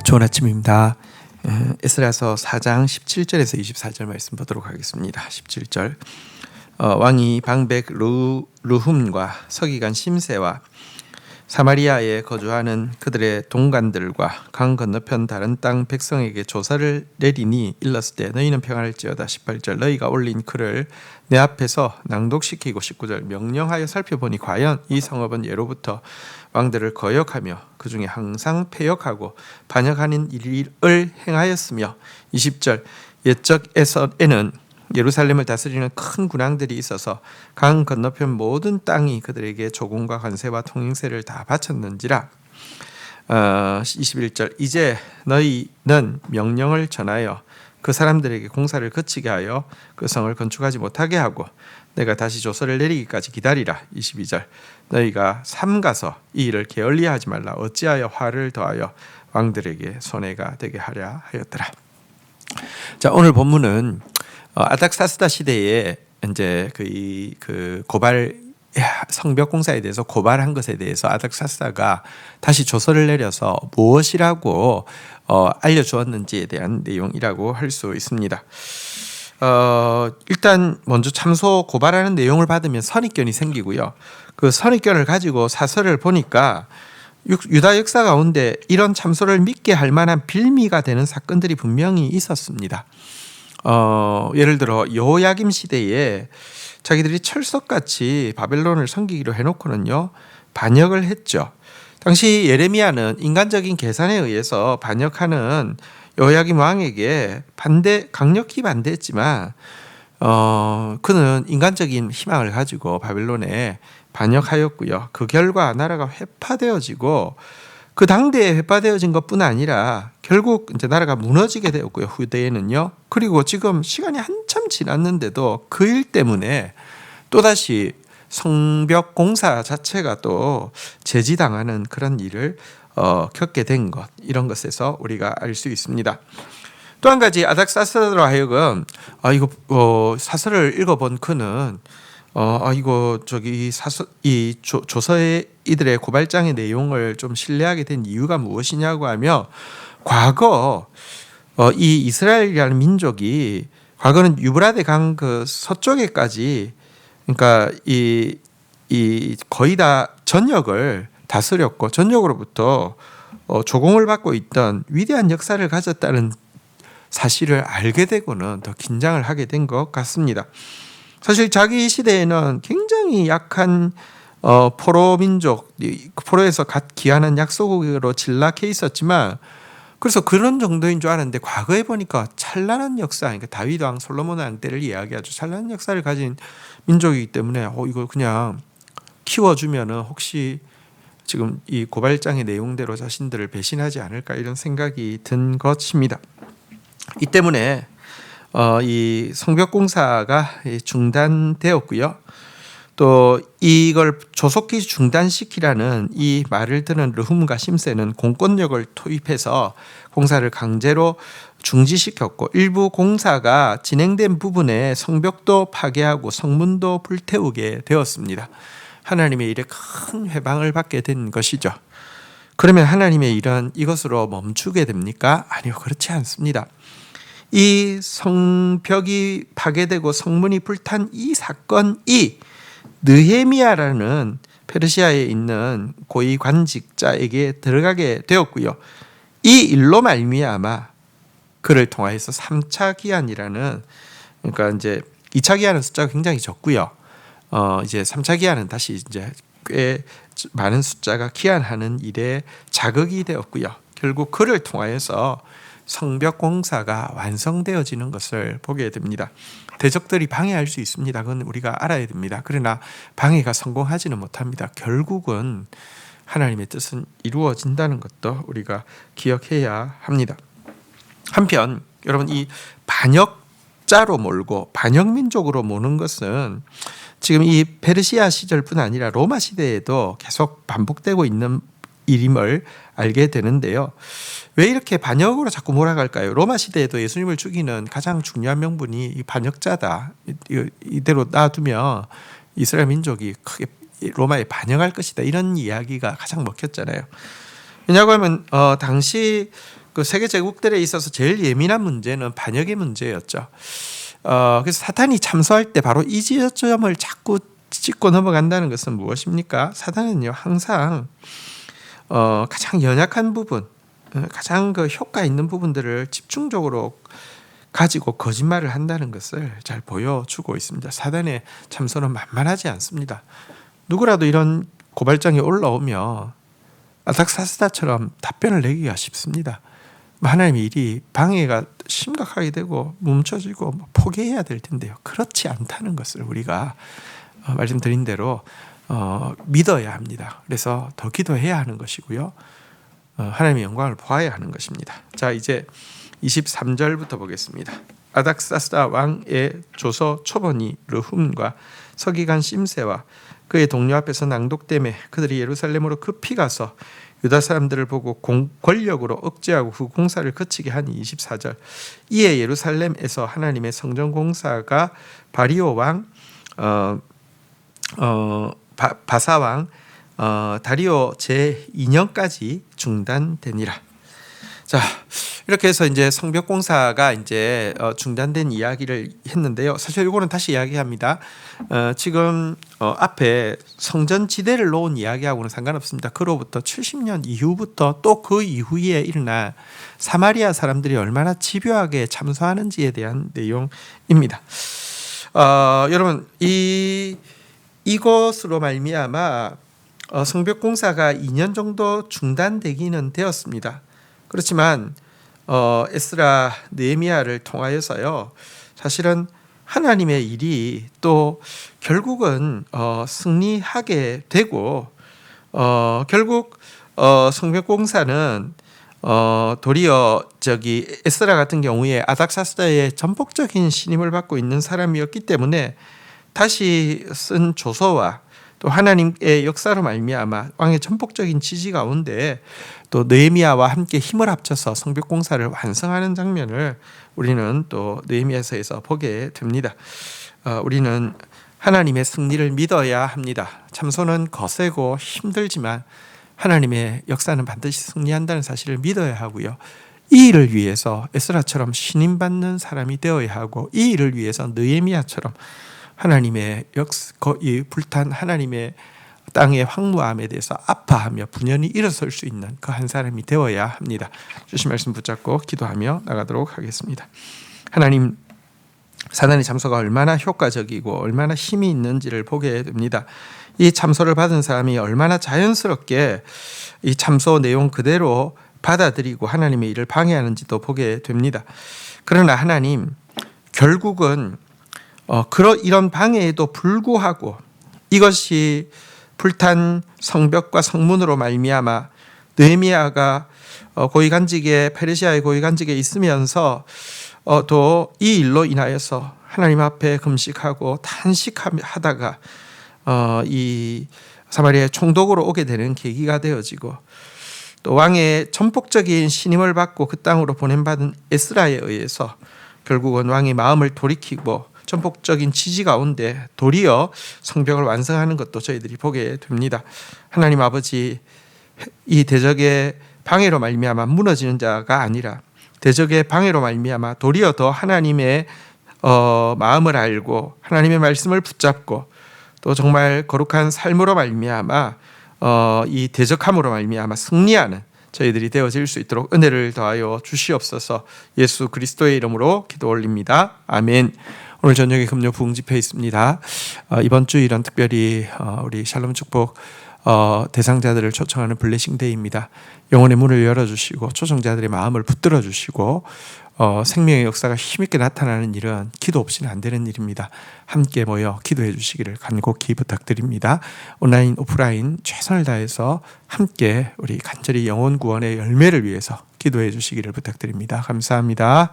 좋은 아침입니다. 에스라서 4장 17절에서 24절 말씀 보도록 하겠습니다. 17절 왕이 방백 루훔과 서기관 심세와 사마리아에 거주하는 그들의 동관들과 강 건너편 다른 땅 백성에게 조사를 내리니 일렀을 때 너희는 평안할지어다. 18절 너희가 올린 글을 내 앞에서 낭독시키고 19절 명령하여 살펴보니 과연 이 성읍은 예로부터 왕들을 거역하며 그 중에 항상 패역하고 반역하는 일을 행하였으며 20절 옛적에는 예루살렘을 다스리는 큰 군왕들이 있어서 강 건너편 모든 땅이 그들에게 조공과 관세와 통행세를 다 바쳤는지라. 21절 이제 너희는 명령을 전하여 그 사람들에게 공사를 그치게 하여 그 성을 건축하지 못하게 하고 내가 다시 조서를 내리기까지 기다리라. 22절 너희가 삼가서 이 일을 게을리하지 말라. 어찌하여 화를 더하여 왕들에게 손해가 되게 하랴 하였더라. 자, 오늘 본문은 아닥사스다 시대에 이제 그 고발 성벽 공사에 대해서 고발한 것에 대해서 아닥사스다가 다시 조서를 내려서 무엇이라고 알려주었는지에 대한 내용이라고 할 수 있습니다. 일단 먼저 참소 고발하는 내용을 받으면 선입견이 생기고요. 그 선입견을 가지고 사설을 보니까 유다 역사 가운데 이런 참소를 믿게 할 만한 빌미가 되는 사건들이 분명히 있었습니다. 예를 들어 여호야김 시대에 자기들이 철석같이 바벨론을 섬기기로 해놓고는요 반역을 했죠. 당시 예레미야는 인간적인 계산에 의해서 반역하는 여호야김 왕에게 강력히 반대했지만 그는 인간적인 희망을 가지고 바벨론에 반역하였고요. 그 결과 나라가 회파되어지고 그 당대에 회파되어진 것뿐 아니라 결국 이제 나라가 무너지게 되었고요. 후대에는요. 그리고 지금 시간이 한참 지났는데도 그 일 때문에 또다시 성벽 공사 자체가 또 제지당하는 그런 일을 겪게 된 것, 이런 것에서 우리가 알 수 있습니다. 또 한 가지 아닥사스다로 하여금 이거 사설을 읽어본 그는 이거 이 조서의 이들의 고발장의 내용을 좀 신뢰하게 된 이유가 무엇이냐고 하며 과거 이 이스라엘이라는 민족이 과거는 유브라데 강 그 서쪽에까지 그러니까 이 거의 다 전역을 다스렸고 전역으로부터 조공을 받고 있던 위대한 역사를 가졌다는 사실을 알게 되고는 더 긴장을 하게 된 것 같습니다. 사실 자기 시대에는 굉장히 약한 포로 민족, 포로에서 갓 귀환한 약소국으로 진락해 있었지만 그래서 그런 정도인 줄 알았는데 과거에 보니까 찬란한 역사, 그러니까 다윗 왕, 솔로몬 왕 때를 이야기하죠. 찬란한 역사를 가진 민족이기 때문에 이걸 그냥 키워주면은 혹시 지금 이 고발장의 내용대로 자신들을 배신하지 않을까 이런 생각이 든 것입니다. 이 때문에 이 성벽 공사가 중단되었고요. 또 이걸 조속히 중단시키라는 이 말을 듣는 르훔과 심세는 공권력을 투입해서 공사를 강제로 중지시켰고 일부 공사가 진행된 부분에 성벽도 파괴하고 성문도 불태우게 되었습니다. 하나님의 일에 큰 회방을 받게 된 것이죠. 그러면 하나님의 일은 이것으로 멈추게 됩니까? 아니요, 그렇지 않습니다. 이 성벽이 파괴되고 성문이 불탄 이 사건이 느헤미야라는 페르시아에 있는 고위 관직자에게 들어가게 되었고요. 이 일로 말미암아 그를 통하여서 3차 기한이라는, 그러니까 이제 2차 기한은 숫자가 굉장히 적고요. 이제 3차 기한은 다시 이제 꽤 많은 숫자가 기한하는 일에 자극이 되었고요. 결국 그를 통하여서 성벽 공사가 완성되어지는 것을 보게 됩니다. 대적들이 방해할 수 있습니다. 그건 우리가 알아야 됩니다. 그러나 방해가 성공하지는 못합니다. 결국은 하나님의 뜻은 이루어진다는 것도 우리가 기억해야 합니다. 한편 여러분, 이 반역자로 몰고 반역민족으로 모는 것은 지금 이 페르시아 시절뿐 아니라 로마 시대에도 계속 반복되고 있는 일임을 알게 되는데요. 왜 이렇게 반역으로 자꾸 몰아갈까요? 로마 시대에도 예수님을 죽이는 가장 중요한 명분이 이 반역자다. 이대로 놔두면 이스라엘 민족이 크게 로마에 반역할 것이다. 이런 이야기가 가장 먹혔잖아요. 왜냐하면 당시 그 세계 제국들에 있어서 제일 예민한 문제는 반역의 문제였죠. 그래서 사탄이 참소할 때 바로 이 지점을 자꾸 짚고 넘어간다는 것은 무엇입니까? 사탄은요 항상 가장 연약한 부분, 가장 그 효과 있는 부분들을 집중적으로 가지고 거짓말을 한다는 것을 잘 보여주고 있습니다. 사단의 참소는 만만하지 않습니다. 누구라도 이런 고발장이 올라오면 아닥사스다처럼 답변을 내기가 쉽습니다. 하나님의 일이 방해가 심각하게 되고 멈춰지고 포기해야 될 텐데요. 그렇지 않다는 것을 우리가 말씀드린 대로 믿어야 합니다. 그래서 더 기도해야 하는 것이고요. 하나님의 영광을 보아야 하는 것입니다. 자, 이제 23절부터 보겠습니다. 아닥사스다 왕의 조서 초본이 르훔과 서기관 심세와 그의 동료 앞에서 낭독되매 그들이 예루살렘으로 급히 가서 유다 사람들을 보고 권력으로 억제하고 그 공사를 그치게 하니 24절. 이에 예루살렘에서 하나님의 성전 공사가 바리오 왕 바사 왕 다리오 제2년까지 중단되니라. 자, 이렇게 해서 이제 성벽 공사가 이제 중단된 이야기를 했는데요. 사실 이거는 다시 이야기합니다. 지금 앞에 성전 지대를 놓은 이야기하고는 상관없습니다. 그로부터 70년 이후부터 또 그 이후에 일어난 사마리아 사람들이 얼마나 집요하게 참소하는지에 대한 내용입니다. 여러분 이것으로 말미암아 성벽 공사가 2년 정도 중단되기는 되었습니다. 그렇지만 에스라 느헤미야를 통하여서요, 사실은 하나님의 일이 또 결국은 승리하게 되고 결국 성벽 공사는 도리어 에스라 같은 경우에 아닥사스다의 전폭적인 신임을 받고 있는 사람이었기 때문에 다시 쓴 조서와 또 하나님의 역사로 말미암아 왕의 전폭적인 지지 가운데 또 느헤미야와 함께 힘을 합쳐서 성벽 공사를 완성하는 장면을 우리는 또 느헤미야서에서 보게 됩니다. 우리는 하나님의 승리를 믿어야 합니다. 참소는 거세고 힘들지만 하나님의 역사는 반드시 승리한다는 사실을 믿어야 하고요. 이 일을 위해서 에스라처럼 신임받는 사람이 되어야 하고, 이 일을 위해서 느헤미야처럼 하나님의 이 불탄 하나님의 땅의 황무함에 대해서 아파하며 분연히 일어설 수 있는 그 한 사람이 되어야 합니다. 주신 말씀 붙잡고 기도하며 나가도록 하겠습니다. 하나님, 사단의 참소가 얼마나 효과적이고 얼마나 힘이 있는지를 보게 됩니다. 이 참소를 받은 사람이 얼마나 자연스럽게 이 참소 내용 그대로 받아들이고 하나님의 일을 방해하는지도 보게 됩니다. 그러나 하나님, 결국은 이런 방해에도 불구하고 이것이 불탄 성벽과 성문으로 말미암아 느헤미야가 고위관직에 페르시아의 고위관직에 있으면서 또 이 일로 인하여서 하나님 앞에 금식하고 탄식하다가 이 사마리아의 총독으로 오게 되는 계기가 되어지고, 또 왕의 전폭적인 신임을 받고 그 땅으로 보냄받은 에스라에 의해서 결국은 왕의 마음을 돌이키고 전폭적인 지지 가운데 도리어 성벽을 완성하는 것도 저희들이 보게 됩니다. 하나님 아버지, 이 대적의 방해로 말미암아 무너지는 자가 아니라 대적의 방해로 말미암아 도리어 더 하나님의 마음을 알고 하나님의 말씀을 붙잡고 또 정말 거룩한 삶으로 말미암아 이 대적함으로 말미암아 승리하는 저희들이 되어질 수 있도록 은혜를 더하여 주시옵소서. 예수 그리스도의 이름으로 기도 올립니다. 아멘. 오늘 저녁에 금요 부흥집회 있습니다. 이번 주일은 특별히 우리 샬롬 축복 대상자들을 초청하는 블레싱 데이입니다. 영혼의 문을 열어주시고 초청자들의 마음을 붙들어 주시고 생명의 역사가 힘있게 나타나는 일은 기도 없이는 안 되는 일입니다. 함께 모여 기도해 주시기를 간곡히 부탁드립니다. 온라인 오프라인 최선을 다해서 함께 우리 간절히 영혼 구원의 열매를 위해서 기도해 주시기를 부탁드립니다. 감사합니다.